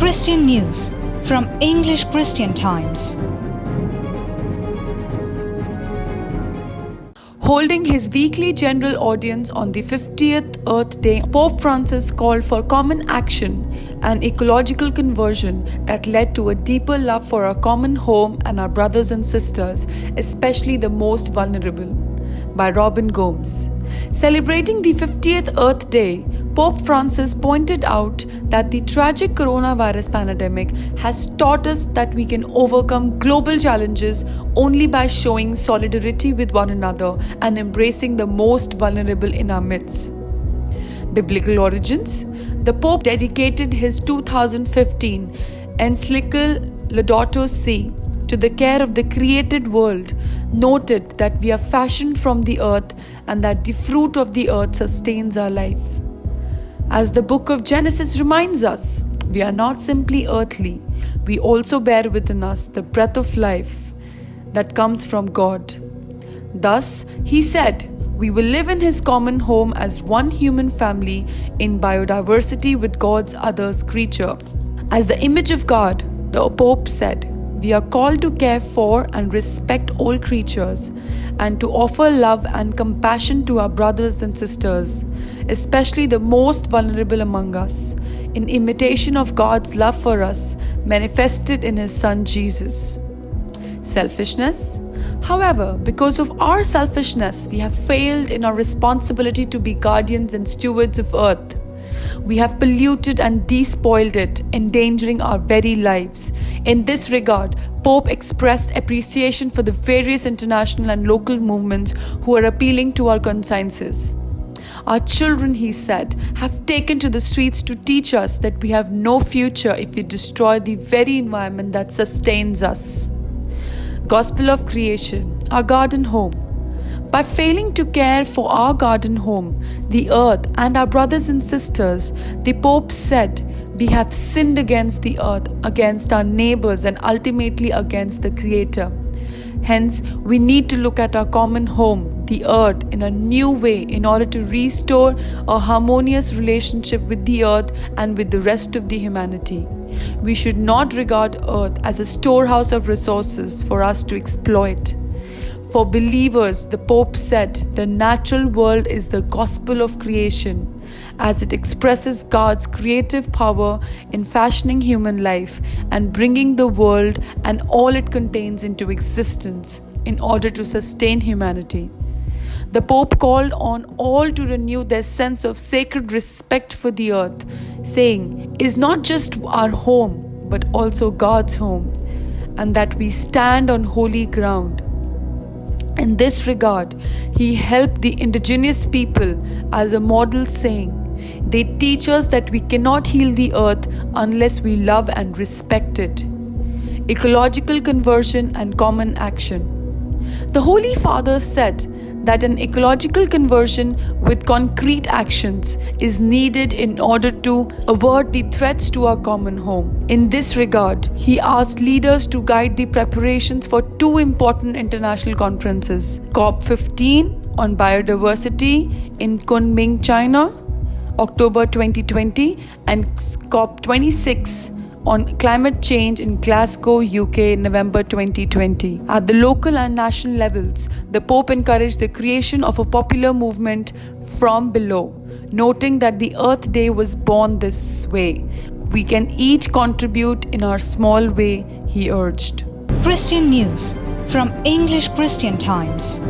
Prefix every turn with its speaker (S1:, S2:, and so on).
S1: Christian News from English Christian Times.
S2: Holding his weekly general audience on the 50th Earth Day, Pope Francis called for common action and ecological conversion that led to a deeper love for our common home and our brothers and sisters, especially the most vulnerable. By Robin Gomes. Celebrating the 50th Earth Day, Pope Francis pointed out that the tragic coronavirus pandemic has taught us that we can overcome global challenges only by showing solidarity with one another and embracing the most vulnerable in our midst. Biblical origins. The Pope dedicated his 2015 encyclical Laudato Si to the care of the created world, noted that we are fashioned from the earth and that the fruit of the earth sustains our life. As the book of Genesis reminds us, we are not simply earthly, we also bear within us the breath of life that comes from God. Thus, he said, we will live in his common home as one human family in biodiversity with God's other creature. As the image of God, the Pope said, we are called to care for and respect all creatures and to offer love and compassion to our brothers and sisters, especially the most vulnerable among us, in imitation of God's love for us manifested in his Son Jesus. Selfishness. However, because of our selfishness, we have failed in our responsibility to be guardians and stewards of earth. We have polluted and despoiled it, endangering our very lives. In this regard, Pope expressed appreciation for the various international and local movements who are appealing to our consciences. Our children, he said, have taken to the streets to teach us that we have no future if we destroy the very environment that sustains us. Gospel of Creation, our garden home. By failing to care for our garden home, the earth, and our brothers and sisters, the Pope said, we have sinned against the earth, against our neighbors, and ultimately against the Creator. Hence, we need to look at our common home, the earth, in a new way in order to restore a harmonious relationship with the earth and with the rest of the humanity. We should not regard earth as a storehouse of resources for us to exploit. For believers, the Pope said, the natural world is the gospel of creation, as it expresses God's creative power in fashioning human life and bringing the world and all it contains into existence in order to sustain humanity. The Pope called on all to renew their sense of sacred respect for the earth, saying, it is not just our home, but also God's home, and that we stand on holy ground. In this regard, he helped the indigenous people as a model, saying, they teach us that we cannot heal the earth unless we love and respect it. Ecological conversion and common action. The Holy Father said that an ecological conversion with concrete actions is needed in order to avert the threats to our common home. In this regard, he asked leaders to guide the preparations for two important international conferences, COP15 on biodiversity in Kunming, China, October 2020, and COP26 on climate change in Glasgow, UK, November 2020. At the local and national levels, the Pope encouraged the creation of a popular movement from below, noting that the Earth Day was born this way. We can each contribute in our small way, he urged.
S1: Christian News from English Christian Times.